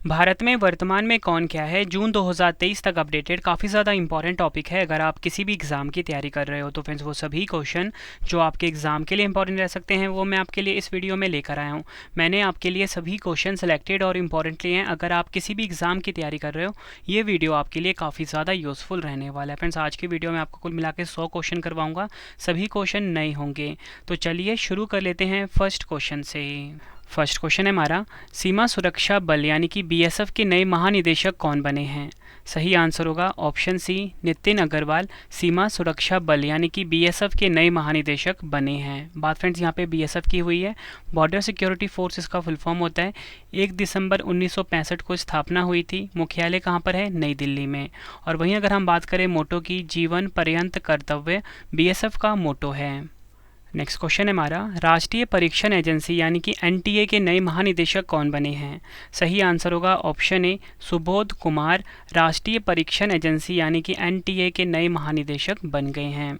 भारत में वर्तमान में कौन क्या है, जून 2023 तक अपडेटेड। काफ़ी ज़्यादा इंपॉर्टेंट टॉपिक है। अगर आप किसी भी एग्ज़ाम की तैयारी कर रहे हो तो फ्रेंड्स वो सभी क्वेश्चन जो आपके एग्ज़ाम के लिए इंपॉर्टेंट रह सकते हैं वो मैं आपके लिए इस वीडियो में लेकर आया हूँ। मैंने आपके लिए सभी क्वेश्चन सेलेक्टेड और इम्पॉर्टेंट लिए हैं। अगर आप किसी भी एग्ज़ाम की तैयारी कर रहे हो ये वीडियो आपके लिए काफ़ी ज़्यादा यूज़फुल रहने वाला है। फ्रेंड्स आज की वीडियो में आपको कुल मिला के 100 क्वेश्चन करवाऊँगा, सभी क्वेश्चन नए होंगे। तो चलिए शुरू कर लेते हैं फर्स्ट क्वेश्चन से। फर्स्ट क्वेश्चन है हमारा, सीमा सुरक्षा बल यानी कि बीएसएफ के नए महानिदेशक कौन बने हैं? सही आंसर होगा ऑप्शन सी, नितिन अग्रवाल सीमा सुरक्षा बल यानी कि बीएसएफ के नए महानिदेशक बने हैं। बात फ्रेंड्स यहाँ पे बीएसएफ की हुई है। बॉर्डर सिक्योरिटी फोर्स इसका फुल फॉर्म होता है। 1 दिसंबर 1965 को स्थापना हुई थी। मुख्यालय कहाँ पर है? नई दिल्ली में। और वहीं अगर हम बात करें मोटो की, जीवन पर्यंत कर्तव्य बीएसएफ का मोटो है। नेक्स्ट क्वेश्चन है हमारा, राष्ट्रीय परीक्षण एजेंसी यानी कि एनटीए के नए महानिदेशक कौन बने हैं? सही आंसर होगा ऑप्शन ए, सुबोध कुमार राष्ट्रीय परीक्षण एजेंसी यानी कि एनटीए के नए महानिदेशक बन गए हैं।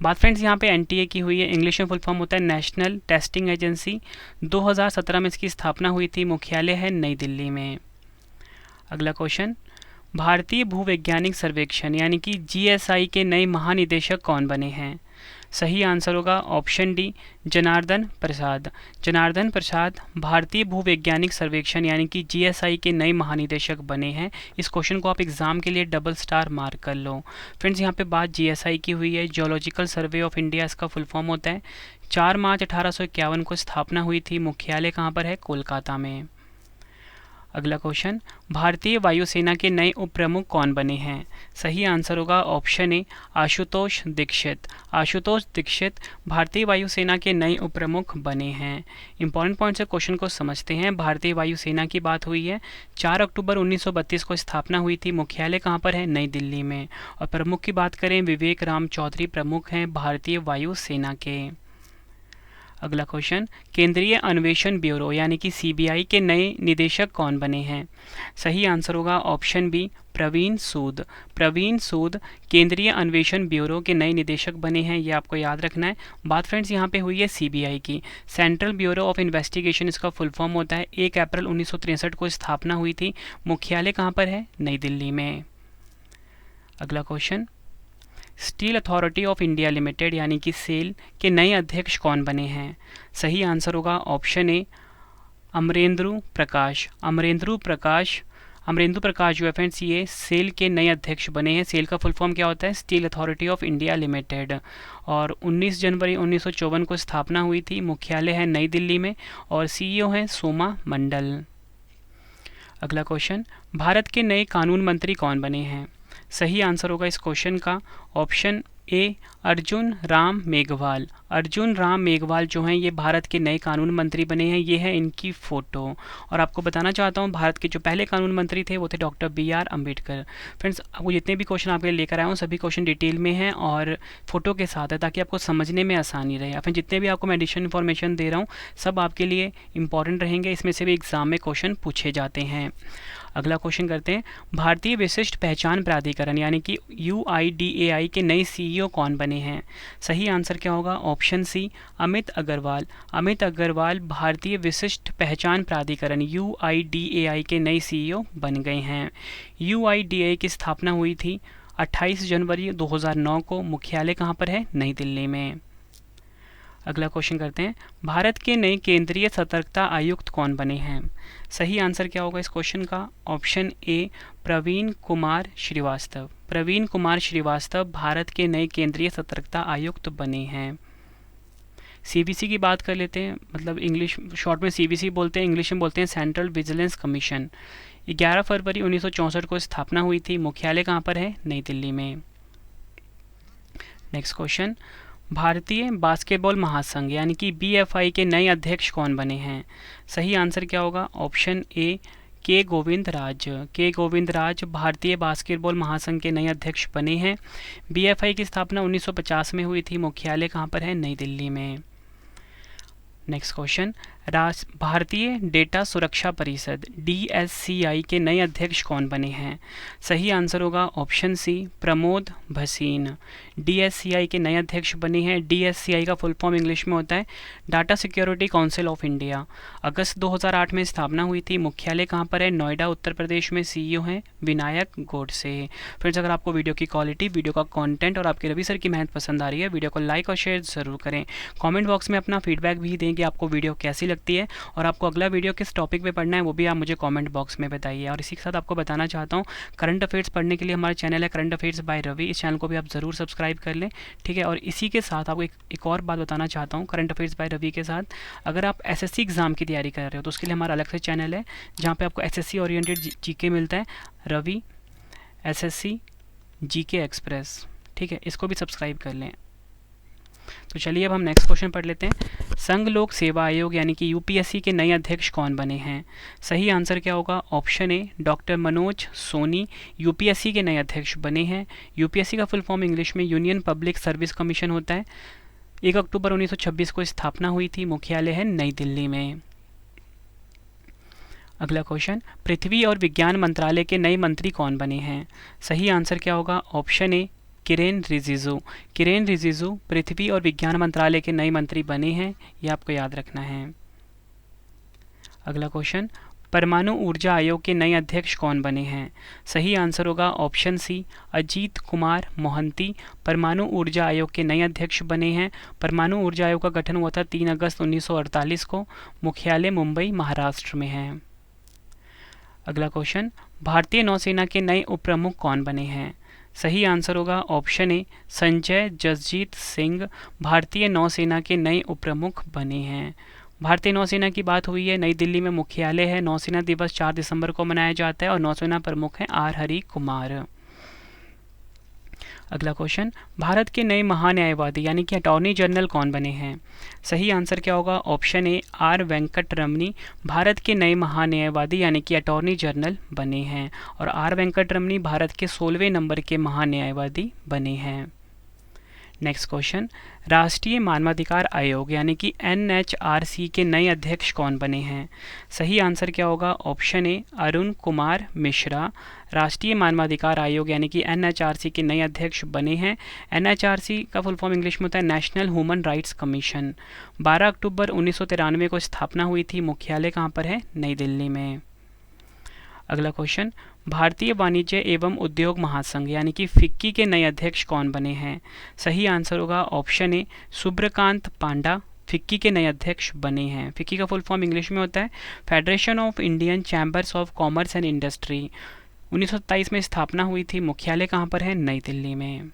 बात फ्रेंड्स यहाँ पे एनटीए की हुई है। इंग्लिश में फुल फॉर्म होता है नेशनल टेस्टिंग एजेंसी। 2017 में इसकी स्थापना हुई थी। मुख्यालय है नई दिल्ली में। अगला क्वेश्चन, भारतीय भूवैज्ञानिक सर्वेक्षण यानी कि जीएसआई के नए महानिदेशक कौन बने हैं? सही आंसर होगा ऑप्शन डी, जनार्दन प्रसाद। जनार्दन प्रसाद भारतीय भूवैज्ञानिक सर्वेक्षण यानी कि जीएसआई के नए महानिदेशक बने हैं। इस क्वेश्चन को आप एग्जाम के लिए डबल स्टार मार्क कर लो। फ्रेंड्स यहाँ पे बात जीएसआई की हुई है। जियोलॉजिकल सर्वे ऑफ इंडिया इसका फुल फॉर्म होता है। 4 मार्च 1851 को स्थापना हुई थी। मुख्यालय कहाँ पर है? कोलकाता में। अगला क्वेश्चन, भारतीय वायुसेना के नए उप प्रमुख कौन बने हैं? सही आंसर होगा ऑप्शन ए, आशुतोष दीक्षित। आशुतोष दीक्षित भारतीय वायुसेना के नए उप प्रमुख बने हैं। इंपॉर्टेंट पॉइंट से क्वेश्चन को समझते हैं। भारतीय वायुसेना की बात हुई है। 4 अक्टूबर 1932 को स्थापना हुई थी। मुख्यालय कहाँ पर है? नई दिल्ली में। और प्रमुख की बात करें, विवेक राम चौधरी प्रमुख हैं भारतीय वायुसेना के। अगला क्वेश्चन, केंद्रीय अन्वेषण ब्यूरो यानी कि सीबीआई के नए निदेशक कौन बने हैं? सही आंसर होगा ऑप्शन बी, प्रवीण सूद। प्रवीण सूद केंद्रीय अन्वेषण ब्यूरो के नए निदेशक बने हैं। ये आपको याद रखना है। बात फ्रेंड्स यहाँ पे हुई है सीबीआई की। सेंट्रल ब्यूरो ऑफ इन्वेस्टिगेशन इसका फुल फॉर्म होता है। 1 अप्रैल 1963 को स्थापना हुई थी। मुख्यालय कहाँ पर है? नई दिल्ली में। अगला question, steel authority of India limited यानी कि सेल के नए अध्यक्ष कौन बने हैं? सही आंसर होगा ऑप्शन ए, अमरेंद्र प्रकाश। अमरेंद्र प्रकाश जो है फ्रेंड्स ये सेल के नए अध्यक्ष बने हैं। सेल का फुल फॉर्म क्या होता है? Steel authority of India limited. और 19 जनवरी 1954 को स्थापना हुई थी। मुख्यालय है नई दिल्ली में। और सीईओ हैं सोमा मंडल। अगला क्वेश्चन, भारत के नए कानून मंत्री कौन बने हैं? सही आंसर होगा इस क्वेश्चन का ऑप्शन ए, अर्जुन राम मेघवाल। अर्जुन राम मेघवाल जो हैं ये भारत के नए कानून मंत्री बने हैं। ये है इनकी फ़ोटो। और आपको बताना चाहता हूँ भारत के जो पहले कानून मंत्री थे वो थे डॉक्टर BR अम्बेडकर। फ्रेंड्स आपको जितने भी क्वेश्चन आपके लिए लेकर आया हूँ सभी क्वेश्चन डिटेल में हैं और फोटो के साथ है ताकि आपको समझने में आसानी रहे। या फिर जितने भी आपको मैं एडिशनल इन्फॉर्मेशन दे रहा हूँ सब आपके लिए इंपॉर्टेंट रहेंगे। इसमें से भी एग्जाम में क्वेश्चन पूछे जाते हैं। अगला क्वेश्चन करते हैं, भारतीय विशिष्ट पहचान प्राधिकरण यानी कि UIDAI के नए CEO कौन बने हैं? सही आंसर क्या होगा? Option C, Amit Agarwal. अमित अग्रवाल भारतीय विशिष्ट पहचान प्राधिकरण UIDAI के नए CEO बन गए हैं। UIDAI की स्थापना हुई थी 28 जनवरी 2009 को। मुख्यालय कहाँ पर है? नई दिल्ली में। अगला क्वेश्चन करते हैं, भारत के नए केंद्रीय सतर्कता आयुक्त कौन बने हैं? सही आंसर क्या होगा इस क्वेश्चन का? Option A, Praveen Kumar Srivastava. प्रवीण कुमार श्रीवास्तव भारत के नए केंद्रीय सतर्कता आयुक्त बने हैं। सीबीसी की बात कर लेते हैं, मतलब इंग्लिश शॉर्ट में सीबीसी बोलते हैं, इंग्लिश में बोलते हैं सेंट्रल विजिलेंस कमीशन। 11 फरवरी 1964 को स्थापना हुई थी। मुख्यालय कहाँ पर है? नई दिल्ली में। नेक्स्ट क्वेश्चन, भारतीय बास्केटबॉल महासंघ यानी कि BFI के नए अध्यक्ष कौन बने हैं? सही आंसर क्या होगा? ऑप्शन ए, के गोविंदराज। के गोविंदराज भारतीय बास्केटबॉल महासंघ के नए अध्यक्ष बने हैं। BFI की स्थापना 1950 में हुई थी। मुख्यालय कहाँ पर है? नई दिल्ली में। नेक्स्ट क्वेश्चन, भारतीय डेटा सुरक्षा परिषद DSCI के नए अध्यक्ष कौन बने हैं? सही आंसर होगा option C, Pramod Bhasin. DSCI के नए अध्यक्ष बने हैं। DSCI का फुल फॉर्म इंग्लिश में होता है data security council of India. अगस्त 2008 में स्थापना हुई थी। मुख्यालय कहाँ पर है? नोएडा, उत्तर प्रदेश में। CEO हैं विनायक गोडसे। फ्रेंड्स, अगर आपको वीडियो की क्वालिटी, वीडियो का कंटेंट और आपके रवि सर की मेहनत पसंद आ रही है, वीडियो को लाइक और शेयर ज़रूर करें। कमेंट बॉक्स में अपना फीडबैक भी दें कि आपको वीडियो कैसी लगती है और आपको अगला वीडियो किस टॉपिक पे पढ़ना है, वो भी आप मुझे कमेंट बॉक्स में बताइए। और इसी के साथ आपको बताना चाहता हूँ, करंट अफेयर्स पढ़ने के लिए हमारा चैनल है करंट अफेयर्स बाय रवि। इस चैनल को भी आप ज़रूर सब्सक्राइब कर लें, ठीक है। और इसी के साथ आपको एक और बात बताना चाहता हूँ करंट अफेयर्स बाय रवि के साथ, अगर आप SSC एग्ज़ाम की तैयारी कर रहे हो तो उसके लिए हमारा अलग से चैनल है जहाँ पे आपको SSC ओरिएंटेड GK मिलता है, रवि SSC GK एक्सप्रेस, ठीक है। इसको भी सब्सक्राइब कर लें। तो चलिए अब हम नेक्स्ट क्वेश्चन पढ़ लेते हैं। संघ लोक सेवा आयोग यानी कि UPSC के नए अध्यक्ष कौन बने हैं? सही आंसर क्या होगा? Option A, doctor Manoj Soni UPSC के नए अध्यक्ष बने हैं। UPSC का फुल फॉर्म इंग्लिश में यूनियन पब्लिक सर्विस कमीशन होता है। 1 अक्टूबर 1926 को स्थापना हुई थी। मुख्यालय है नई दिल्ली में। अगला क्वेश्चन, पृथ्वी और विज्ञान मंत्रालय के नए मंत्री कौन बने हैं? सही आंसर क्या होगा? Option A, Kiren Rijiju. किरेन रिजिजू पृथ्वी और विज्ञान मंत्रालय के नए मंत्री बने हैं, ये आपको याद रखना है। अगला क्वेश्चन, परमाणु ऊर्जा आयोग के नए अध्यक्ष कौन बने हैं? सही आंसर होगा ऑप्शन सी, अजीत कुमार मोहंती परमाणु ऊर्जा आयोग के नए अध्यक्ष बने हैं। परमाणु ऊर्जा आयोग का गठन हुआ था 3 अगस्त 1948 को। मुख्यालय मुंबई, महाराष्ट्र में है। अगला क्वेश्चन, भारतीय नौसेना के नए उप प्रमुख कौन बने हैं? सही आंसर होगा ऑप्शन ए, संजय जसजीत सिंह भारतीय नौसेना के नए उप प्रमुख बने हैं। भारतीय नौसेना की बात हुई है, नई दिल्ली में मुख्यालय है। नौसेना दिवस 4 दिसंबर को मनाया जाता है और नौसेना प्रमुख हैं R हरि कुमार। अगला क्वेश्चन, भारत के नए महान्यायवादी यानी कि अटॉर्नी जनरल कौन बने हैं? सही आंसर क्या होगा? ऑप्शन ए, R वेंकट रमनी भारत के नए महान्यायवादी यानी कि अटॉर्नी जनरल बने हैं और R वेंकट रमनी भारत के 16वें नंबर के महान्यायवादी बने हैं। नेक्स्ट क्वेश्चन, राष्ट्रीय मानवाधिकार आयोग यानी कि NHRC के नए अध्यक्ष कौन बने हैं? सही आंसर क्या होगा? ऑप्शन ए, अरुण कुमार मिश्रा राष्ट्रीय मानवाधिकार आयोग यानी कि NHRC के नए अध्यक्ष बने हैं। NHRC का फुल फॉर्म इंग्लिश में होता है नेशनल ह्यूमन राइट्स कमीशन। 12 अक्टूबर 1993 को स्थापना हुई थी। मुख्यालय कहाँ पर है? नई दिल्ली में। अगला क्वेश्चन, भारतीय वाणिज्य एवं उद्योग महासंघ यानी कि फिक्की के नए अध्यक्ष कौन बने हैं? सही आंसर होगा ऑप्शन ए, सुब्रकांत पांडा फिक्की के नए अध्यक्ष बने हैं। फिक्की का फुल फॉर्म इंग्लिश में होता है federation of Indian chambers of commerce and industry. 1927 में स्थापना हुई थी। मुख्यालय कहाँ पर है? नई दिल्ली में।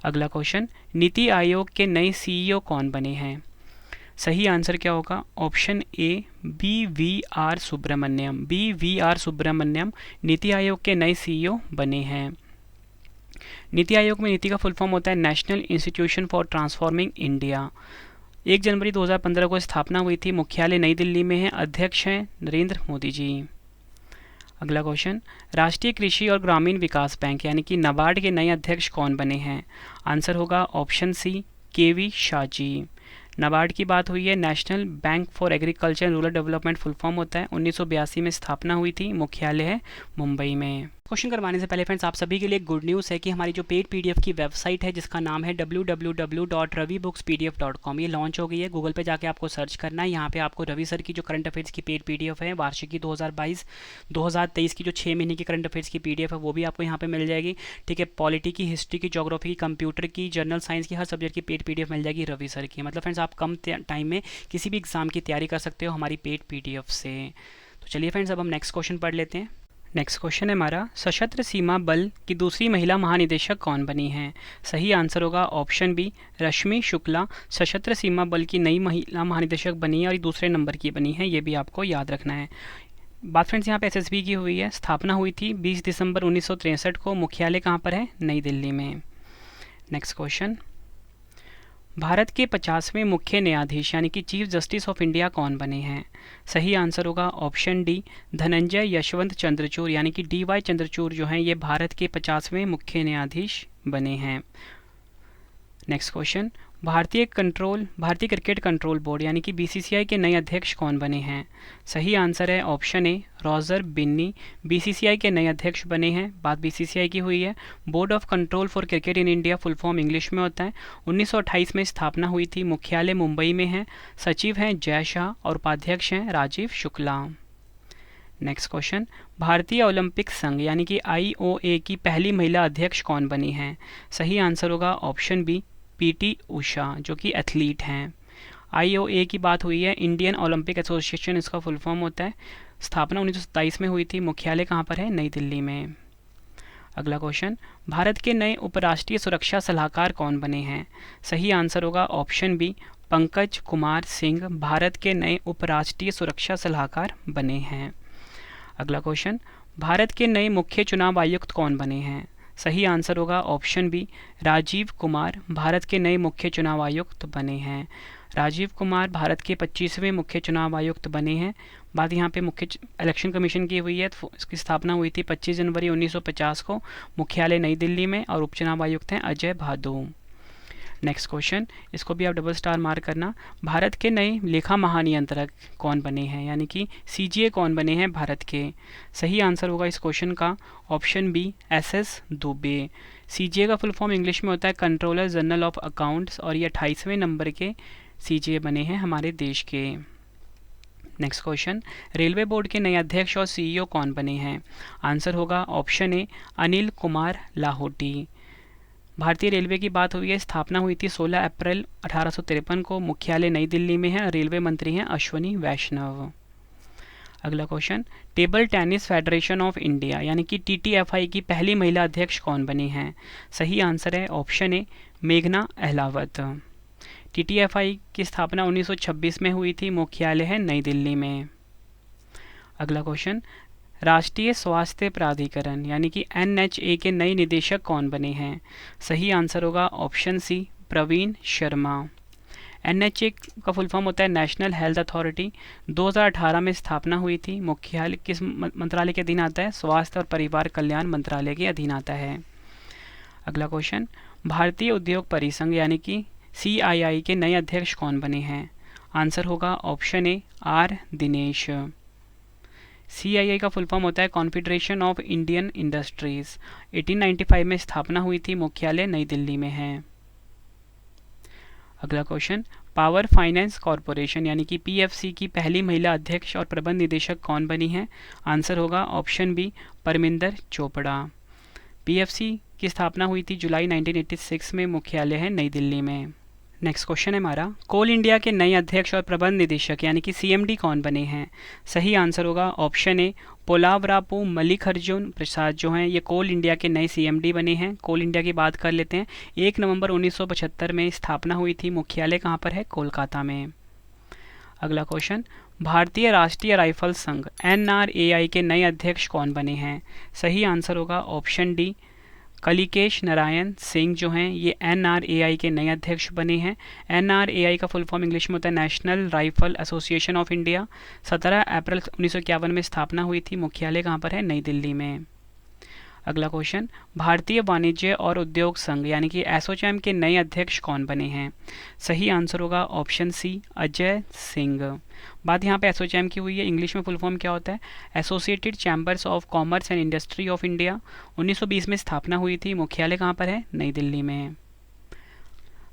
अगला क्वेश्चन, नीति आयोग के नए CEO कौन बने हैं? सही आंसर क्या होगा? Option A, BVR Subrahmanyam. BVR Subrahmanyam NITI Aayog के नए CEO बने हैं। नीति आयोग में नीति का फुल फॉर्म होता है national institution for transforming India. 1 जनवरी 2015 को स्थापना हुई थी। मुख्यालय नई दिल्ली में है। अध्यक्ष हैं नरेंद्र मोदी जी। अगला क्वेश्चन, राष्ट्रीय कृषि और ग्रामीण विकास बैंक यानी कि नाबार्ड के नए अध्यक्ष कौन बने हैं? आंसर होगा ऑप्शन सी, KV शाह जी। नाबार्ड की बात हुई है, national bank for agriculture and rural development full form होता है। 1982 में स्थापना हुई थी। मुख्यालय है मुंबई में। क्वेश्चन करवाने से पहले फ्रेंड्स, आप सभी के लिए गुड न्यूज़ है कि हमारी जो पेड PDF की वेबसाइट है जिसका नाम है www.ravibookspdf.com, ये लॉन्च हो गई है। गूगल पे जाके आपको सर्च करना है। यहाँ पे आपको रवि सर की जो करंट अफेयर्स की पेड PDF है, वार्षिकी 2022-2023 की जो 6 महीने की करंट अफेयर्स की PDF है, वो भी आपको यहाँ पे मिल जाएगी, ठीक है। पॉलिटी की, हिस्ट्री की, ज्योग्राफी की, कंप्यूटर की, जनरल साइंस की, हर सब्जेक्ट की पेड PDF मिल जाएगी रवि सर की। मतलब फ्रेंड्स, आप कम टाइम में किसी भी एग्जाम की तैयारी कर सकते हो हमारी पेड PDF से। तो चलिए फ्रेंड्स, अब हम नेक्स्ट क्वेश्चन पढ़ लेते हैं। नेक्स्ट क्वेश्चन है हमारा, सशस्त्र सीमा बल की दूसरी महिला महानिदेशक कौन बनी हैं? सही आंसर होगा ऑप्शन बी, रश्मि शुक्ला सशस्त्र सीमा बल की नई महिला महानिदेशक बनी है और ये दूसरे नंबर की बनी है। ये भी आपको याद रखना है। बात फ्रेंड्स यहाँ पे SSB की हुई है। स्थापना हुई थी 20 दिसंबर 1963 को। मुख्यालय कहाँ पर है? नई दिल्ली में। नेक्स्ट क्वेश्चन, भारत के 50वें मुख्य न्यायाधीश यानी कि चीफ जस्टिस ऑफ इंडिया कौन बने हैं? सही आंसर होगा ऑप्शन डी, धनंजय यशवंत चंद्रचूड़ यानी कि DY चंद्रचूड़ जो हैं ये भारत के 50वें मुख्य न्यायाधीश बने हैं। नेक्स्ट क्वेश्चन, भारतीय क्रिकेट कंट्रोल बोर्ड यानी कि बीसीसीआई के नए अध्यक्ष कौन बने हैं? सही आंसर है option A, Roger Binny BCCI के नए अध्यक्ष बने हैं। बात बीसीसीआई की हुई है। Board of control for cricket in India full form English में होता है। 1928 में स्थापना हुई थी। मुख्यालय मुंबई में है। सचिव हैं जय शाह और उपाध्यक्ष हैं राजीव शुक्ला। नेक्स्ट क्वेश्चन, भारतीय ओलंपिक संघ यानी कि आईओए की पहली महिला अध्यक्ष कौन बनी हैं? सही आंसर होगा ऑप्शन बी, पीटी उषा, जो कि एथलीट हैं। आईओए की बात हुई है, इंडियन ओलंपिक एसोसिएशन इसका फुल फॉर्म होता है। स्थापना 1927 में हुई थी। मुख्यालय कहाँ पर है? नई दिल्ली में। अगला क्वेश्चन, भारत के नए उपराष्ट्रीय सुरक्षा सलाहकार कौन बने हैं? सही आंसर होगा ऑप्शन बी, पंकज कुमार सिंह भारत के नए उपराष्ट्रीय सुरक्षा सलाहकार बने हैं। अगला क्वेश्चन, भारत के नए मुख्य चुनाव आयुक्त कौन बने हैं? सही आंसर होगा ऑप्शन बी, राजीव कुमार भारत के नए मुख्य चुनाव आयुक्त बने हैं। राजीव कुमार भारत के 25वें मुख्य चुनाव आयुक्त बने हैं। बात यहाँ पे मुख्य इलेक्शन कमीशन की हुई है। तो इसकी स्थापना हुई थी 25 जनवरी 1950 को। मुख्यालय नई दिल्ली में और उपचुनाव आयुक्त हैं अजय भादु। नेक्स्ट क्वेश्चन, इसको भी आप डबल स्टार मार्क करना। भारत के नए लेखा महानियंत्रक कौन बने हैं यानी कि सीजीए कौन बने हैं भारत के? सही आंसर होगा इस क्वेश्चन का option B, SS Dubey. CGA का फुल फॉर्म इंग्लिश में होता है कंट्रोलर जनरल ऑफ अकाउंट्स और ये 28वें नंबर के सीजीए बने हैं हमारे देश के। नेक्स्ट क्वेश्चन, रेलवे बोर्ड के नए अध्यक्ष और सीईओ कौन बने हैं? आंसर होगा ऑप्शन ए, अनिल कुमार लाहोटी। भारतीय रेलवे की बात हुई है। स्थापना हुई थी 16 अप्रैल 1853 को। मुख्यालय नई दिल्ली में है। रेलवे मंत्री हैं अश्वनी वैष्णव। अगला question, table tennis federation of India यानी कि टीटीएफआई की पहली महिला अध्यक्ष कौन बनी हैं? सही आंसर है ऑप्शन ए, मेघना अहलावत। टीटीएफआई की स्थापना 1926 में हुई थी। मुख्यालय है नई दिल्ली में। अगला क्वेश्चन, राष्ट्रीय स्वास्थ्य प्राधिकरण यानी कि एनएचए के नए निदेशक कौन बने हैं? सही आंसर होगा option C, Praveen Sharma. NHA का फुल फॉर्म होता है नेशनल हेल्थ अथॉरिटी। 2018 में स्थापना हुई थी। मुख्यालय किस मंत्रालय के अधीन आता है? स्वास्थ्य और परिवार कल्याण मंत्रालय के अधीन आता है। अगला क्वेश्चन, भारतीय उद्योग परिसंघ यानी कि सीआईआई के नए अध्यक्ष कौन बने हैं? आंसर होगा option A, R Dinesh. CII का फुल फॉर्म होता है कॉन्फेडरेशन ऑफ इंडियन इंडस्ट्रीज। 1895 में स्थापना हुई थी। मुख्यालय नई दिल्ली में है। अगला क्वेश्चन, पावर फाइनेंस कॉरपोरेशन यानी कि पीएफसी की पहली महिला अध्यक्ष और प्रबंध निदेशक कौन बनी है? आंसर होगा option B, Parminder Chopra. PFC की स्थापना हुई थी जुलाई 1986 में। मुख्यालय है नई दिल्ली में। नेक्स्ट क्वेश्चन है हमारा, कोल इंडिया के नए अध्यक्ष और प्रबंध निदेशक यानी कि सीएमडी कौन बने हैं? सही आंसर होगा ऑप्शन ए, पोलावरापू मल्लिकार्जुन प्रसाद जो हैं ये कोल इंडिया के नए सीएमडी बने हैं। कोल इंडिया की बात कर लेते हैं। 1 नवंबर 1975 में स्थापना हुई थी। मुख्यालय कहाँ पर है? कोलकाता में। अगला क्वेश्चन, भारतीय राष्ट्रीय राइफल संघ एनआरएआई के नए अध्यक्ष कौन बने हैं? सही आंसर होगा ऑप्शन डी, कलिकेश नारायण सिंह जो हैं ये एनआरएआई के नए अध्यक्ष बने हैं। एनआरएआई का फुल फॉर्म इंग्लिश में होता है national rifle association of India. 17 अप्रैल 1951 में स्थापना हुई थी। मुख्यालय कहाँ पर है? नई दिल्ली में। अगला क्वेश्चन, भारतीय वाणिज्य और उद्योग संघ यानी कि एसोचैम के नए अध्यक्ष कौन बने हैं? सही आंसर होगा ऑप्शन सी, अजय सिंह। बात यहाँ पे एसोचैम की हुई है। इंग्लिश में फुल फॉर्म क्या होता है? Associated chambers of commerce and industry of India. 1920 में स्थापना हुई थी। मुख्यालय कहाँ पर है? नई दिल्ली में।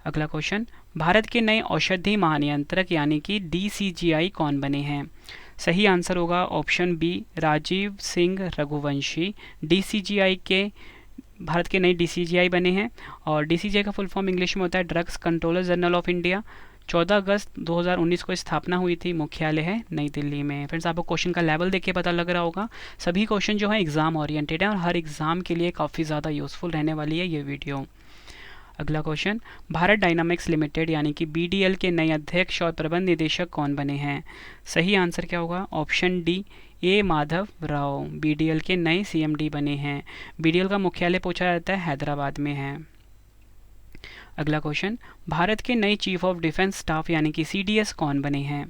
अगला क्वेश्चन, भारत के नए औषधि महानियंत्रक यानी कि डीसीजीआई कौन बने हैं? सही आंसर होगा option B, Rajiv Singh Raghuvanshi. DCGI के भारत के नए डीसीजीआई बने हैं और डीसीजीआई का फुल फॉर्म इंग्लिश में होता है drugs controller general of India. 14 अगस्त 2019 को स्थापना हुई थी। मुख्यालय है नई दिल्ली में। फ्रेंड्स, आपको क्वेश्चन का लेवल देख के पता लग रहा होगा सभी क्वेश्चन जो है एग्जाम ओरिएंटेड है और हर एग्जाम के लिए काफ़ी ज़्यादा यूजफुल रहने वाली है ये वीडियो। अगला क्वेश्चन, भारत डायनामिक्स लिमिटेड यानी कि बीडीएल के नए अध्यक्ष और प्रबंध निदेशक कौन बने हैं? सही आंसर क्या होगा? ऑप्शन डी, ए माधव राव बीडीएल के नए सीएमडी बने हैं। बीडीएल का मुख्यालय पूछा जाता है हैदराबाद में है। अगला क्वेश्चन, भारत के नए चीफ ऑफ डिफेंस स्टाफ यानी कि सीडीएस कौन बने हैं?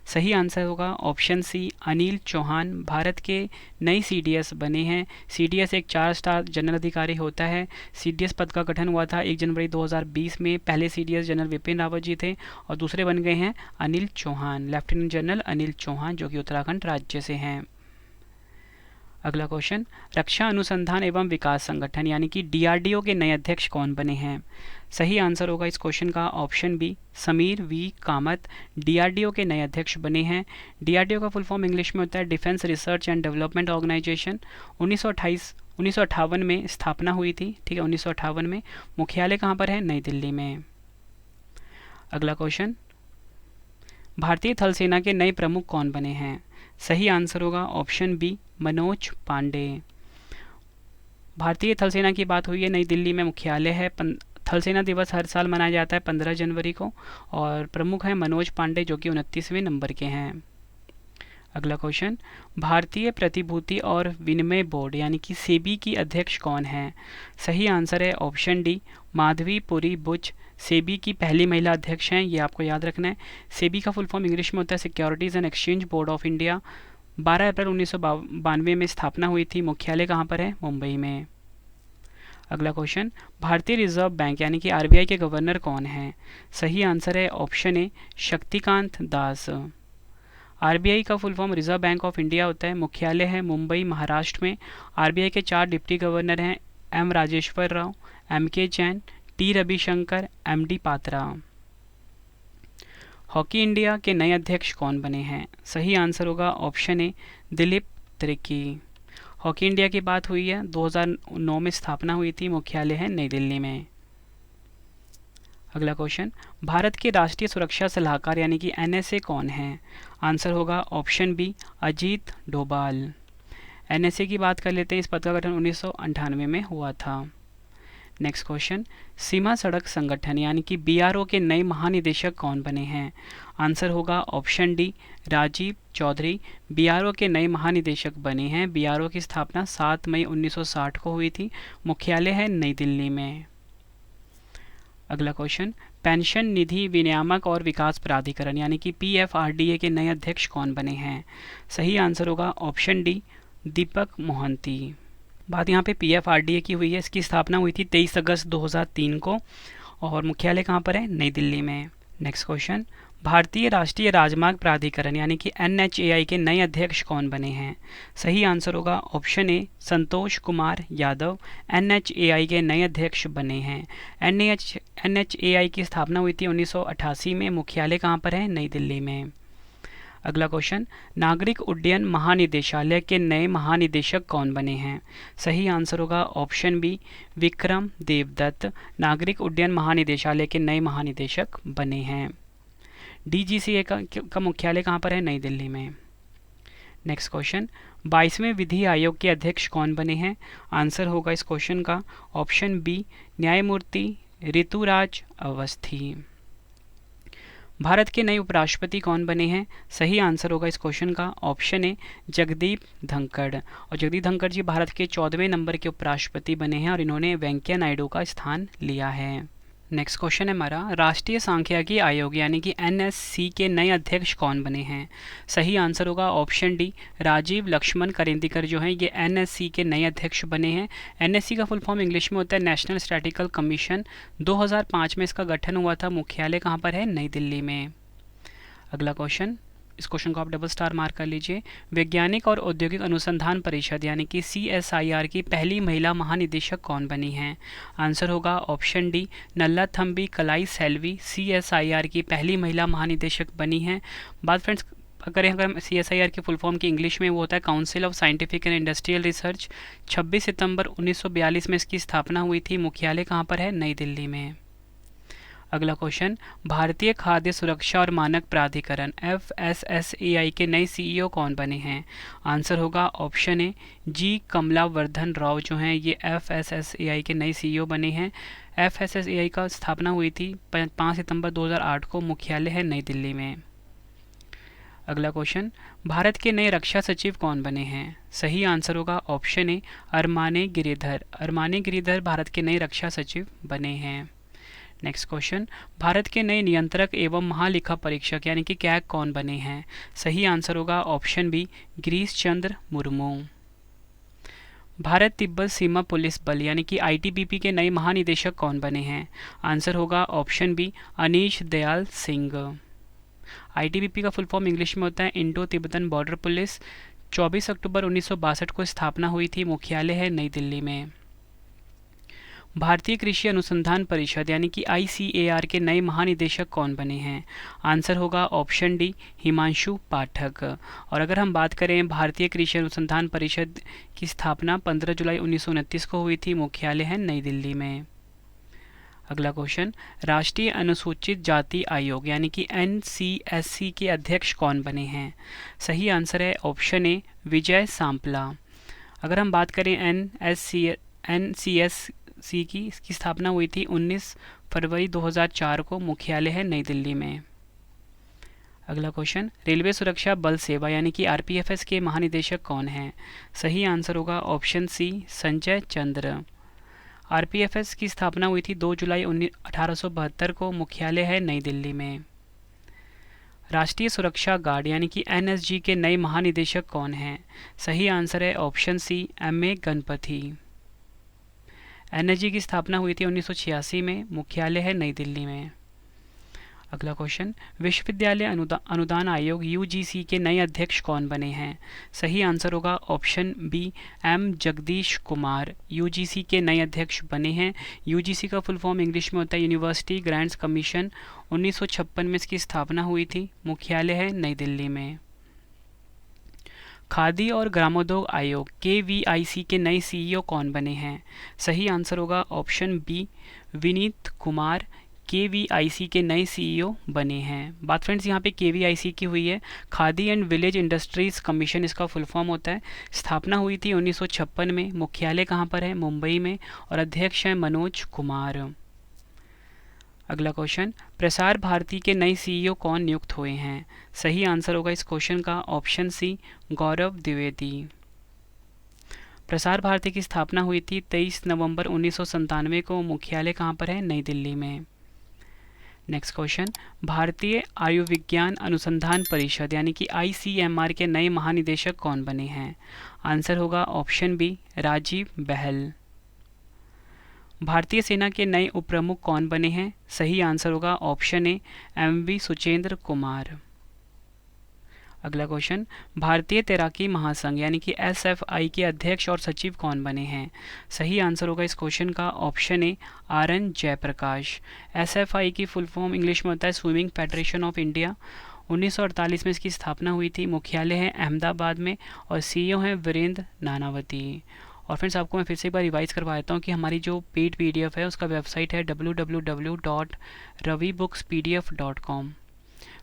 सही आंसर होगा ऑप्शन सी, अनिल चौहान भारत के नए सीडीएस बने हैं। सीडीएस एक 4 स्टार जनरल अधिकारी होता है। सीडीएस पद का गठन हुआ था 1 जनवरी 2020 में। पहले सीडीएस जनरल विपिन रावत जी थे और दूसरे बन गए हैं अनिल चौहान, लेफ्टिनेंट जनरल अनिल चौहान, जो कि उत्तराखंड राज्य से हैं। अगला क्वेश्चन, रक्षा अनुसंधान एवं विकास संगठन यानी कि डीआरडीओ के नए अध्यक्ष कौन बने हैं? सही आंसर होगा इस क्वेश्चन का option B, Sameer V Kamat DRDO के नए अध्यक्ष बने हैं। डीआरडीओ का फुल फॉर्म इंग्लिश में होता है defence research and development organisation. 1958 में स्थापना हुई थी, ठीक है, 1958 में। मुख्यालय कहाँ पर है? नई दिल्ली में। अगला क्वेश्चन, भारतीय थल सेना के नए प्रमुख कौन बने हैं? सही आंसर होगा ऑप्शन बी, मनोज पांडे। भारतीय थल सेना की बात हुई है, नई दिल्ली में मुख्यालय है। थल सेना दिवस हर साल मनाया जाता है 15 जनवरी को और प्रमुख हैं मनोज पांडे, जो कि 29वें नंबर के हैं। अगला क्वेश्चन, भारतीय प्रतिभूति और विनिमय बोर्ड यानी कि सेबी की अध्यक्ष कौन है? सही आंसर है ऑप्शन डी, माधवी पुरी बुच सेबी की पहली महिला अध्यक्ष हैं, ये आपको याद रखना है। सेबी का फुल फॉर्म इंग्लिश में होता है securities and exchange board of India. 12 अप्रैल 1992 में स्थापना हुई थी। मुख्यालय कहाँ पर है? मुंबई में। अगला क्वेश्चन, भारतीय रिजर्व बैंक यानी कि आरबीआई के गवर्नर कौन हैं? सही आंसर है option A, Shaktikanta Das. RBI का full form Reserve Bank of India होता है। मुख्यालय है मुंबई महाराष्ट्र में। आरबीआई के 4 डिप्टी गवर्नर हैं, M Rajeshwar Rao, M K Jain, T Ravishankar, M D Patra. Hockey India के नए अध्यक्ष कौन बने हैं? सही आंसर होगा option A, Dilip Tirkey. Hockey India की बात हुई है, 2009 में स्थापना हुई थी। मुख्यालय है नई दिल्ली में। अगला क्वेश्चन, भारत के राष्ट्रीय सुरक्षा सलाहकार यानी कि एनएसए कौन है? आंसर होगा option B, Ajit Doval. NSA की बात कर लेते हैं। इस पद का गठन 1998 में हुआ था। नेक्स्ट क्वेश्चन, सीमा सड़क संगठन यानी कि बीआरओ के नए महानिदेशक कौन बने हैं? आंसर होगा option D, Rajiv Chaudhary BRO के नए महानिदेशक बने हैं। बीआरओ की स्थापना 7 मई 1960 को हुई थी। मुख्यालय है नई दिल्ली में। अगला क्वेश्चन, पेंशन निधि विनियामक और विकास प्राधिकरण यानी कि पीएफआरडीए के नए अध्यक्ष कौन बने हैं? सही आंसर होगा ऑप्शन डी, दीपक मोहंती। बात यहाँ पे पीएफआरडीए की हुई है। इसकी स्थापना हुई थी 23 अगस्त 2003 को और मुख्यालय कहाँ पर है? नई दिल्ली में। नेक्स्ट क्वेश्चन, भारतीय राष्ट्रीय राजमार्ग प्राधिकरण यानी कि एनएचएआई के नए अध्यक्ष कौन बने हैं? सही आंसर होगा ऑप्शन ए, संतोष कुमार यादव एनएचएआई के नए अध्यक्ष बने हैं। एनएचएआई की स्थापना हुई थी 1988 में। मुख्यालय कहाँ पर है? नई दिल्ली में। अगला क्वेश्चन, नागरिक उड्डयन महानिदेशालय के नए महानिदेशक कौन बने हैं? सही आंसर होगा ऑप्शन बी, विक्रम देवदत्त नागरिक उड्डयन महानिदेशालय के नए महानिदेशक बने हैं। डीजीसीए का मुख्यालय कहाँ पर है? नई दिल्ली में। नेक्स्ट क्वेश्चन, 22वें विधि आयोग के अध्यक्ष कौन बने हैं? आंसर होगा इस क्वेश्चन का ऑप्शन बी, न्यायमूर्ति ऋतुराज अवस्थी। भारत के नए उपराष्ट्रपति कौन बने हैं? सही आंसर होगा इस क्वेश्चन का ऑप्शन ए, जगदीप धनखड़। और जगदीप धनखड़ जी भारत के 14वें नंबर के उपराष्ट्रपति बने हैं और इन्होंने वेंकैया नायडू का स्थान लिया है। नेक्स्ट क्वेश्चन है हमारा, राष्ट्रीय सांख्यिकी आयोग यानी कि एनएससी के नए अध्यक्ष कौन बने हैं? सही आंसर होगा ऑप्शन डी, राजीव लक्ष्मण करेंदीकर जो हैं ये एनएससी के नए अध्यक्ष बने हैं। एनएससी का फुल फॉर्म इंग्लिश में होता है नेशनल स्टैटिस्टिकल कमीशन। 2005 में इसका गठन हुआ था। मुख्यालय कहाँ पर है? नई दिल्ली में। अगला क्वेश्चन, इस क्वेश्चन को आप डबल स्टार मार्क कर लीजिए। वैज्ञानिक और औद्योगिक अनुसंधान परिषद यानी कि सीएसआईआर की पहली महिला महानिदेशक कौन बनी हैं? आंसर होगा ऑप्शन डी, नल्लाथम्बी कलाई सेल्वी सीएसआईआर की पहली महिला महानिदेशक बनी हैं। बात फ्रेंड्स करें अगर सीएसआईआर की फुल फॉर्म की इंग्लिश में, वो होता है council of scientific and industrial research. 26 सितंबर 1942 में इसकी स्थापना हुई थी। मुख्यालय कहाँ पर है? नई दिल्ली में। अगला क्वेश्चन, भारतीय खाद्य सुरक्षा और मानक प्राधिकरण एफएसएसएआई के नए सीईओ कौन बने हैं? आंसर होगा ऑप्शन ए, जी कमलावर्धन राव जो हैं ये एफएसएसएआई के नए सीईओ बने हैं। एफएसएसएआई का स्थापना हुई थी 5 सितंबर 2008 को। मुख्यालय है नई दिल्ली में। अगला क्वेश्चन, भारत के नए रक्षा सचिव कौन बने हैं? सही आंसर होगा ऑप्शन ए, अरमाने गिरिधर। अरमाने गिरिधर भारत के नए रक्षा सचिव बने हैं। नेक्स्ट क्वेश्चन, भारत के नए नियंत्रक एवं महालेखा परीक्षक यानी कि कैग कौन बने हैं? सही आंसर होगा ऑप्शन बी, गिरीश चंद्र मुर्मू। भारत तिब्बत सीमा पुलिस बल यानी कि आईटीबीपी के नए महानिदेशक कौन बने हैं? आंसर होगा option B, Anish Dayal Singh. ITBP का फुल फॉर्म इंग्लिश में होता है इंडो तिब्बतन बॉर्डर पुलिस। 24 अक्टूबर 1962 को स्थापना हुई थी, मुख्यालय है नई दिल्ली में। भारतीय कृषि अनुसंधान परिषद यानी कि आईसीएआर के नए महानिदेशक कौन बने हैं? आंसर होगा ऑप्शन डी, हिमांशु पाठक। और अगर हम बात करें भारतीय कृषि अनुसंधान परिषद की स्थापना 15 जुलाई 1929 को हुई थी, मुख्यालय है नई दिल्ली में। अगला क्वेश्चन, राष्ट्रीय अनुसूचित जाति आयोग यानी कि एनसीएससी के अध्यक्ष कौन बने हैं? सही आंसर है ऑप्शन ए, विजय सांपला। अगर हम बात करें एनसीएससी की, इसकी स्थापना हुई थी 19 फरवरी 2004 को, मुख्यालय है नई दिल्ली में। अगला क्वेश्चन, रेलवे सुरक्षा बल सेवा यानी कि आरपीएफएस के महानिदेशक कौन हैं? सही आंसर होगा ऑप्शन सी, संजय चंद्र। आरपीएफएस की स्थापना हुई थी 2 जुलाई 1872 को, मुख्यालय है नई दिल्ली में। राष्ट्रीय सुरक्षा गार्ड यानी कि एनएसजी के नए महानिदेशक कौन हैं? सही आंसर है option C, MA Ganapathy. NSG की स्थापना हुई थी 1986 में, मुख्यालय है नई दिल्ली में। अगला क्वेश्चन, विश्वविद्यालय अनुदान आयोग यूजीसी के नए अध्यक्ष कौन बने हैं? सही आंसर होगा option B, M Jagadesh Kumar. UGC के नए अध्यक्ष बने हैं। यूजीसी का फुल फॉर्म इंग्लिश में होता है यूनिवर्सिटी ग्रांट्स कमीशन। 1956 में इसकी स्थापना हुई थी, मुख्यालय है नई दिल्ली में। खादी और ग्रामोद्योग आयोग केवीआईसी के नए सीईओ कौन बने हैं? सही आंसर होगा option B, Vineet Kumar KVIC के नए सीईओ बने हैं। बात फ्रेंड्स यहाँ पे केवीआईसी की हुई है, khadi and village industries commission इसका फुल फॉर्म होता है। स्थापना हुई थी 1956 में, मुख्यालय कहाँ पर है? मुंबई में, और अध्यक्ष हैं मनोज कुमार। अगला क्वेश्चन, प्रसार भारती के नए सीईओ कौन नियुक्त हुए हैं? सही आंसर होगा इस क्वेश्चन का ऑप्शन सी, गौरव द्विवेदी। प्रसार भारती की स्थापना हुई थी 23 नवंबर 1997 को, मुख्यालय कहाँ पर है? नई दिल्ली में। नेक्स्ट क्वेश्चन, भारतीय आयुर्विज्ञान अनुसंधान परिषद यानी कि आईसीएमआर के नए महानिदेशक कौन बने हैं? आंसर होगा ऑप्शन बी, राजीव बहल। भारतीय सेना के नए उपप्रमुख कौन बने हैं? सही आंसर होगा option A, MV Suchindra Kumar. अगला क्वेश्चन, भारतीय तैराकी महासंघ यानी कि एसएफआई के अध्यक्ष और सचिव कौन बने हैं? सही आंसर होगा इस क्वेश्चन का option A, RN Jayaprakash. SFI की फुल फॉर्म इंग्लिश में होता है स्विमिंग फेडरेशन ऑफ इंडिया। 1948 में इसकी स्थापना हुई थी, मुख्यालय है अहमदाबाद में, और सीईओ हैं वीरेंद्र नानावती। और फ्रेंड्स आपको मैं फिर से एक बार रिवाइज करवा देता हूँ कि हमारी जो पेड पीडीएफ है उसका वेबसाइट है www.ravibooks.pdf.com।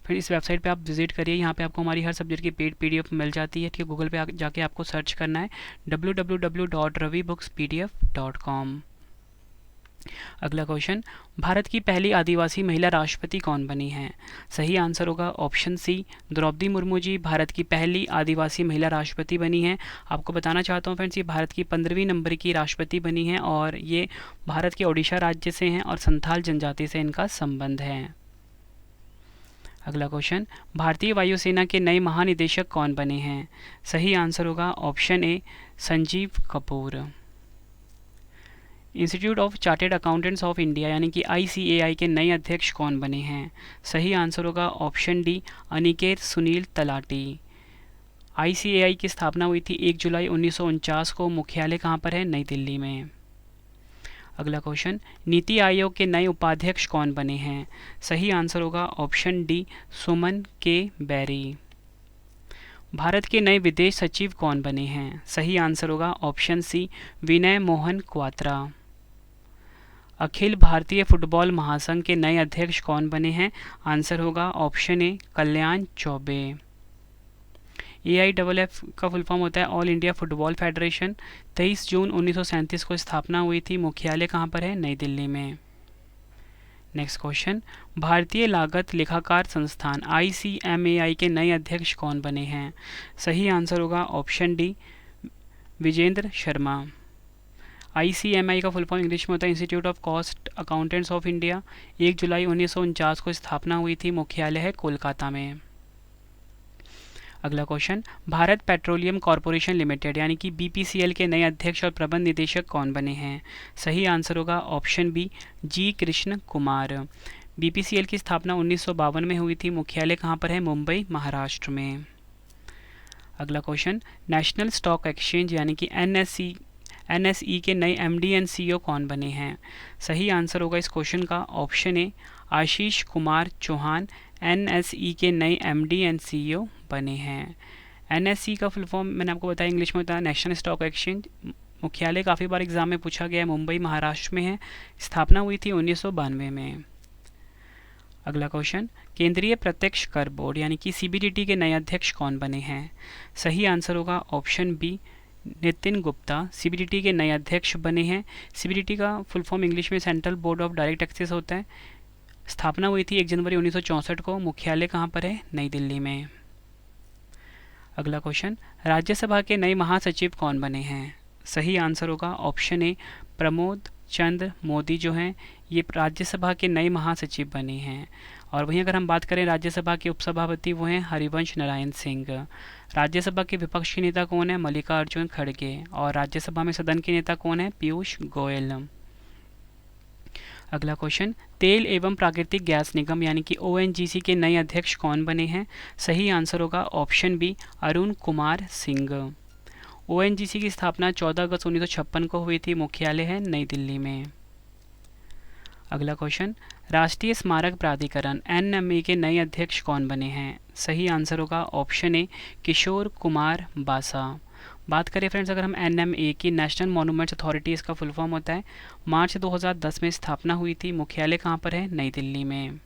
फिर इस वेबसाइट पे आप विजिट करिए, यहाँ पे आपको हमारी हर सब्जेक्ट की पेड पीडीएफ मिल जाती है। ठीक है, गूगल पे जाके आपको सर्च करना है www.ravibooks.pdf.com। अगला क्वेश्चन, भारत की पहली आदिवासी महिला राष्ट्रपति कौन बनी हैं? सही आंसर होगा ऑप्शन सी, द्रौपदी मुर्मू जी भारत की पहली आदिवासी महिला राष्ट्रपति बनी हैं। आपको बताना चाहता हूँ फ्रेंड्स, ये भारत की 15वीं नंबर की राष्ट्रपति बनी हैं और ये भारत के ओडिशा राज्य से हैं और संथाल जनजाति से इनका संबंध है। अगला क्वेश्चन, भारतीय वायुसेना के नए महानिदेशक कौन बने हैं? सही आंसर होगा option A, Sanjeev Kapoor. Institute of chartered accountants of India यानी कि आईसीएआई के नए अध्यक्ष कौन बने हैं? सही आंसर होगा option D, Aniket Sunil talati. ICAI की स्थापना हुई थी 1 जुलाई 1949 को, मुख्यालय कहाँ पर है? नई दिल्ली में। अगला क्वेश्चन, नीति आयोग के नए उपाध्यक्ष कौन बने हैं? सही आंसर होगा ऑप्शन डी, सुमन के बैरी। भारत के नए विदेश सचिव कौन बने हैं? सही आंसर होगा ऑप्शन सी, विनय मोहन क्वात्रा। अखिल भारतीय फुटबॉल महासंघ के नए अध्यक्ष कौन बने हैं? आंसर होगा ऑप्शन ए, कल्याण चौबे। AIFF का फुल फॉर्म होता है ऑल इंडिया फुटबॉल फेडरेशन। 23 जून 1937 को स्थापना हुई थी, मुख्यालय कहाँ पर है? नई दिल्ली में। नेक्स्ट क्वेश्चन, भारतीय लागत लेखाकार संस्थान ICMAI के नए अध्यक्ष कौन बने हैं? सही आंसर होगा option D, Vijendra Sharma. ICMI का फुल फॉर्म इंग्लिश में होता है institute of cost accountants of India. 1 जुलाई 1949 को स्थापना हुई थी, मुख्यालय है कोलकाता में। अगला question, Bharat petroleum corporation limited यानी कि BPCL के नए अध्यक्ष और प्रबंध निदेशक कौन बने हैं? सही आंसर होगा option B, G Krishna Kumar. BPCL की स्थापना 1952 में हुई थी, मुख्यालय कहाँ पर है? मुंबई, महाराष्ट्र में। अगला क्वेश्चन, नेशनल स्टॉक एक्सचेंज यानी कि NSE के नए MD एंड CEO कौन बने हैं? सही आंसर होगा इस क्वेश्चन का option A, Ashish Kumar Chauhan NSE के नए MD एंड CEO बने हैं। NSE का फुल फॉर्म मैंने आपको बताया इंग्लिश में होता है नेशनल स्टॉक एक्सचेंज। मुख्यालय काफ़ी बार एग्जाम में पूछा गया है, मुंबई महाराष्ट्र में है। स्थापना हुई थी 1992 में। अगला क्वेश्चन, केंद्रीय प्रत्यक्ष कर बोर्ड यानी कि CBDT के नए अध्यक्ष कौन बने हैं? सही आंसर होगा option B, Nitin Gupta CBDT के नए अध्यक्ष बने हैं। CBDT का फुल फॉर्म इंग्लिश में central board of direct taxes होता है। स्थापना हुई थी 1 जनवरी 1964 को, मुख्यालय कहाँ पर है? नई दिल्ली में। अगला क्वेश्चन, राज्यसभा के नए महासचिव कौन बने हैं? सही आंसर होगा ऑप्शन ए, प्रमोद चंद्र मोदी जो हैं ये राज्यसभा के नए महासचिव बने हैं। और वहीं अगर हम बात करें राज्यसभा के उपसभापति, वो हैं हरिवंश नारायण सिंह। राज्यसभा के विपक्ष के नेता कौन है? मल्लिकार्जुन खड़गे। और राज्यसभा में सदन के नेता कौन है? पीयूष गोयल। अगला क्वेश्चन, तेल एवं प्राकृतिक गैस निगम यानी कि ONGC के नए अध्यक्ष कौन बने हैं? सही आंसर होगा option B, Arun Kumar Singh. ONGC की स्थापना 14 अगस्त 1956 को हुई थी, मुख्यालय है नई दिल्ली में। अगला क्वेश्चन, राष्ट्रीय स्मारक प्राधिकरण NMA के नए अध्यक्ष कौन बने हैं? सही आंसर होगा ऑप्शन ए, किशोर कुमार बासा। बात करें फ्रेंड्स अगर हम NMA की, नेशनल मॉन्यूमेंट्स अथॉरिटी इसका फुल फॉर्म होता है, मार्च 2010 में स्थापना हुई थी, मुख्यालय कहाँ पर है? नई दिल्ली में।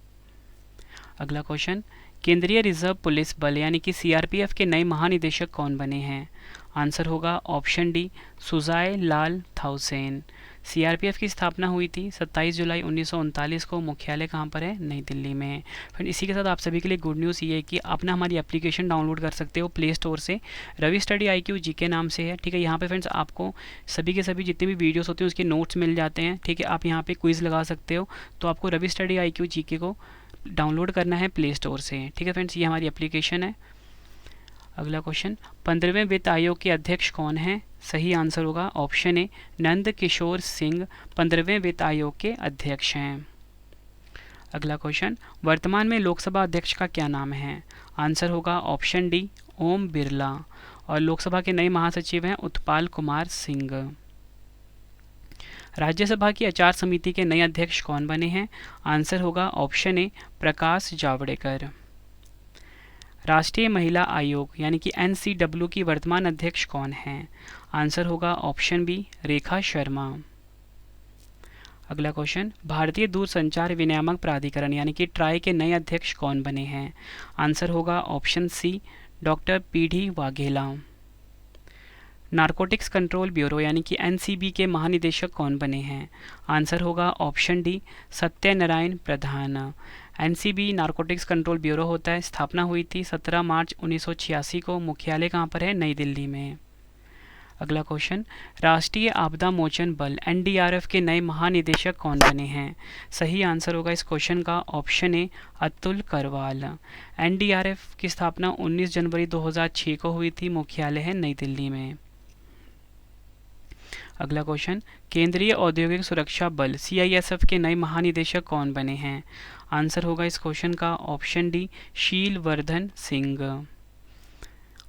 अगला क्वेश्चन, केंद्रीय रिजर्व पुलिस बल यानी कि CRPF के नए महानिदेशक कौन बने हैं? आंसर होगा ऑप्शन डी, सुजाय लाल थाउसेन। CRPF की स्थापना हुई थी 27 जुलाई 1939 को, मुख्यालय कहाँ पर है? नई दिल्ली में। फिर इसी के साथ आप सभी के लिए गुड न्यूज़ ये है कि आप ना हमारी एप्लीकेशन डाउनलोड कर सकते हो प्ले स्टोर से। रवि स्टडी IQ GK नाम से है, ठीक है। यहाँ पे फ्रेंड्स आपको सभी के सभी जितने भी वीडियोस होते हैं उसके नोट्स मिल जाते हैं, ठीक है। आप यहाँ पे क्विज़ लगा सकते हो। तो आपको रवि स्टडी IQ GK को डाउनलोड करना है प्ले स्टोर से, ठीक है फ्रेंड्स। ये हमारी एप्लीकेशन है। अगला क्वेश्चन, 15वें वित्त आयोग के अध्यक्ष कौन हैं? सही आंसर होगा ऑप्शन ए, नंद किशोर सिंह 15वें वित्त आयोग के अध्यक्ष हैं। अगला क्वेश्चन, वर्तमान में लोकसभा अध्यक्ष का क्या नाम है? आंसर होगा ऑप्शन डी, ओम बिरला। और लोकसभा के नए महासचिव हैं उत्पाल कुमार सिंह। राज्यसभा की आचार समिति के नए अध्यक्ष कौन बने हैं? आंसर होगा ऑप्शन ए, प्रकाश जावड़ेकर। राष्ट्रीय महिला आयोग यानी कि NCW की वर्तमान अध्यक्ष कौन हैं? आंसर होगा ऑप्शन बी, रेखा शर्मा। अगला क्वेश्चन, भारतीय दूरसंचार विनियामक प्राधिकरण यानी कि ट्राई के नए अध्यक्ष कौन बने हैं? आंसर होगा option C, doctor PD Vaghela. Narcotics control bureau यानी कि NCB के महानिदेशक कौन बने हैं? आंसर होगा ऑप्शन डी, सत्यनारायण प्रधान। NCB नारकोटिक्स कंट्रोल ब्यूरो होता है, स्थापना हुई थी 17 मार्च 1986 को, मुख्यालय कहाँ पर है? नई दिल्ली में। अगला क्वेश्चन, राष्ट्रीय आपदा मोचन बल NDRF के नए महानिदेशक कौन बने हैं? सही आंसर होगा इस क्वेश्चन का ऑप्शन ए, अतुल करवाल। NDRF की स्थापना 19 जनवरी 2006 को हुई थी, मुख्यालय है नई दिल्ली में। अगला क्वेश्चन, केंद्रीय औद्योगिक सुरक्षा बल CISF के नए महानिदेशक कौन बने हैं? आंसर होगा इस क्वेश्चन का ऑप्शन डी, शील वर्धन सिंह।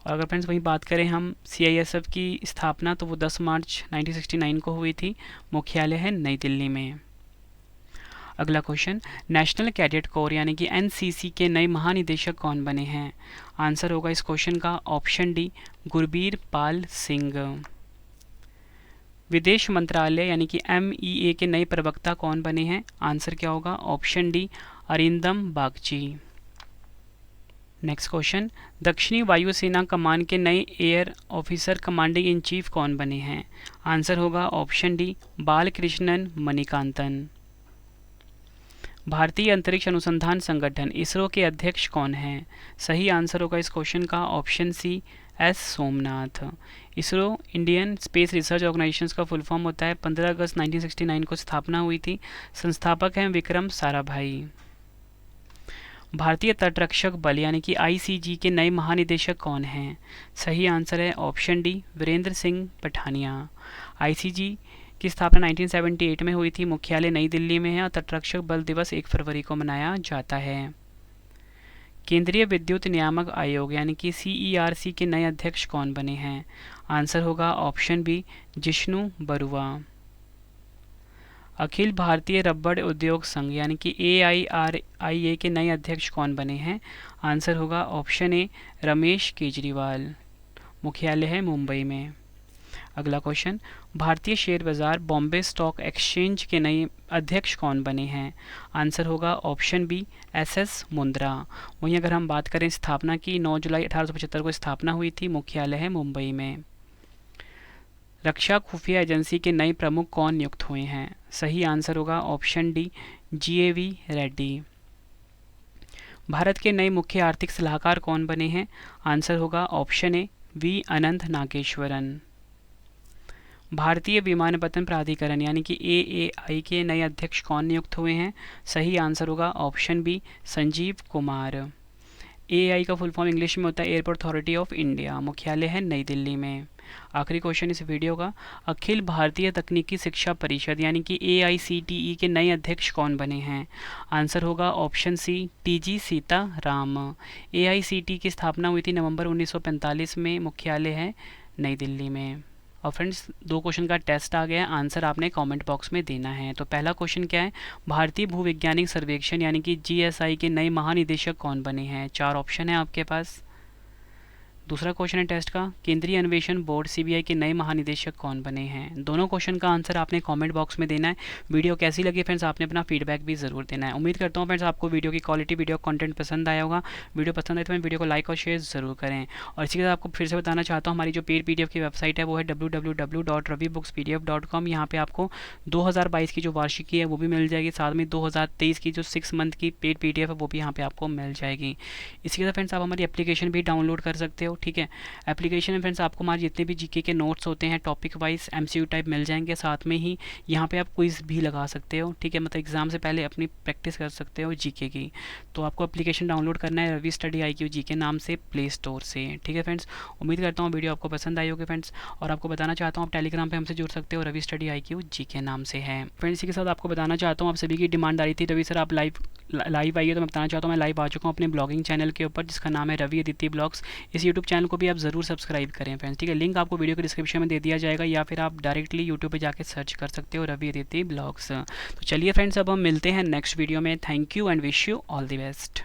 और अगर फ्रेंड्स वहीं बात करें हम CISF की स्थापना, तो वो 10 मार्च 1969 को हुई थी, मुख्यालय है नई दिल्ली में। अगला क्वेश्चन, नेशनल कैडेट कोर यानी कि NCC के नए महानिदेशक कौन बने हैं? आंसर होगा इस क्वेश्चन का ऑप्शन डी, गुरबीर पाल सिंह। विदेश मंत्रालय यानी कि MEA के नए प्रवक्ता कौन बने हैं? आंसर क्या होगा? Option D, Arindam Bagchi. Next question, दक्षिणी वायुसेना कमान के नए air officer commanding in chief कौन बने हैं? आंसर होगा ऑप्शन डी, बालकृष्णन मणिकांतन। भारतीय अंतरिक्ष अनुसंधान संगठन इसरो के अध्यक्ष कौन हैं? सही आंसर होगा इस क्वेश्चन का option C, S Somanath. ISRO Indian space research organisation का फुल फॉर्म होता है। 15 अगस्त 1969 को स्थापना हुई थी। संस्थापक हैं विक्रम साराभाई। भारतीय तटरक्षक बल यानी कि आईसीजी के नए महानिदेशक कौन हैं? सही आंसर है option D, Virendra Singh Pathania. ICG की स्थापना 1978 में हुई थी। मुख्यालय नई दिल्ली में है और तटरक्षक बल दिवस 1 फरवरी को मनाया जाता है। केंद्रीय विद्युत नियामक आयोग यानी कि सीईआरसी के नए अध्यक्ष कौन बने हैं? आंसर होगा ऑप्शन बी, जिष्णु बरुआ। अखिल भारतीय रबड़ उद्योग संघ यानी कि AIRIA के नए अध्यक्ष कौन बने हैं? आंसर होगा ऑप्शन ए, रमेश केजरीवाल। मुख्यालय है मुंबई में। अगला क्वेश्चन, भारतीय शेयर बाजार बॉम्बे स्टॉक एक्सचेंज के नए अध्यक्ष कौन बने हैं? आंसर होगा ऑप्शन बी, SS मुंद्रा। वहीं अगर हम बात करें स्थापना की, 9 जुलाई 1875 को स्थापना हुई थी। मुख्यालय है मुंबई में। रक्षा खुफिया एजेंसी के नए प्रमुख कौन नियुक्त हुए हैं? सही आंसर होगा option D, GAV Reddy. Bharat के नए मुख्य आर्थिक सलाहकार कौन बने हैं? आंसर होगा ऑप्शन ए, V अनंत नागेश्वरन। भारतीय विमानपत्तन प्राधिकरण यानी कि AAI के नए अध्यक्ष कौन नियुक्त हुए हैं? सही आंसर होगा option B, Sanjeev Kumar. AAI का फुल फॉर्म इंग्लिश में होता है एयरपोर्ट अथॉरिटी ऑफ इंडिया। मुख्यालय है नई दिल्ली में। आखिरी क्वेश्चन इस वीडियो का, अखिल भारतीय तकनीकी शिक्षा परिषद यानी कि AICTE के नए अध्यक्ष कौन बने हैं? आंसर होगा option C, TG Sitharam. AICTE की स्थापना हुई थी नवंबर 1945 में। मुख्यालय है नई दिल्ली में। और फ्रेंड्स 2 क्वेश्चन का टेस्ट आ गया है, आंसर आपने कमेंट बॉक्स में देना है। तो पहला क्वेश्चन क्या है, भारतीय भूवैज्ञानिक सर्वेक्षण यानी कि GSI के नए महानिदेशक कौन बने हैं? 4 ऑप्शन है आपके पास। दूसरा क्वेश्चन है टेस्ट का, केंद्रीय अन्वेषण बोर्ड CBI के नए महानिदेशक कौन बने हैं? दोनों क्वेश्चन का आंसर आपने कमेंट बॉक्स में देना है। वीडियो कैसी लगी फ्रेंड्स, आपने अपना फीडबैक भी ज़रूर देना है। उम्मीद करता हूँ फ्रेंड्स आपको वीडियो की क्वालिटी, वीडियो कंटेंट पसंद आया होगा। वीडियो पसंद आए तो वीडियो को लाइक और शेयर ज़रूर करें। और इसी के साथ आपको फिर से बताना चाहता हूँ, हमारी जो पेड PDF की वेबसाइट है वो है www.ravibookspdf.com। यहाँ पे आपको 2022 की जो वार्षिकी है वो भी मिल जाएगी, साथ में 2023 की जो 6 मंथ की पेड PDF है वो भी यहाँ पे आपको मिल जाएगी। इसी के साथ फ्रेंड्स आप हमारी एप्लीकेशन भी डाउनलोड कर सकते हो, ठीक है। एप्लीकेशन में फ्रेंड्स आपको हमारे जितने भी GK के नोट्स होते हैं टॉपिक वाइज MCQ टाइप मिल जाएंगे। साथ में ही यहाँ पे आप क्विज़ भी लगा सकते हो, ठीक है। मतलब एग्जाम से पहले अपनी प्रैक्टिस कर सकते हो GK की। तो आपको एप्लीकेशन डाउनलोड करना है रवि स्टडी IQ GK नाम से प्ले स्टोर से, ठीक है फ्रेंड्स। उम्मीद करता हूँ वीडियो आपको पसंद आई होगी फ्रेंड्स। और आपको बताना चाहता हूँ आप टेलीग्राम पर हमसे जुड़ सकते हो, रवि स्टडी IQ GK नाम से है फ्रेंड्स। इसी के साथ आपको बताना चाहता हूँ, आप सभी की डिमांड आ रही थी रवि सर आप लाइव आइए, तो मैं बताना चाहता हूँ मैं लाइव आ चुका हूँ अपने ब्लॉगिंग चैनल के ऊपर जिसका नाम है रवि अदिति ब्लॉग्स। इस यूट्यूब चैनल को भी आप ज़रूर सब्सक्राइब करें फ्रेंड्स, ठीक है। लिंक आपको वीडियो के डिस्क्रिप्शन में दे दिया जाएगा या फिर आप डायरेक्टली यूट्यूब पे जाके सर्च कर सकते हो रवि अदिति ब्लॉग्स। तो चलिए फ्रेंड्स अब हम मिलते हैं नेक्स्ट वीडियो में। Thank you and wish you all the best.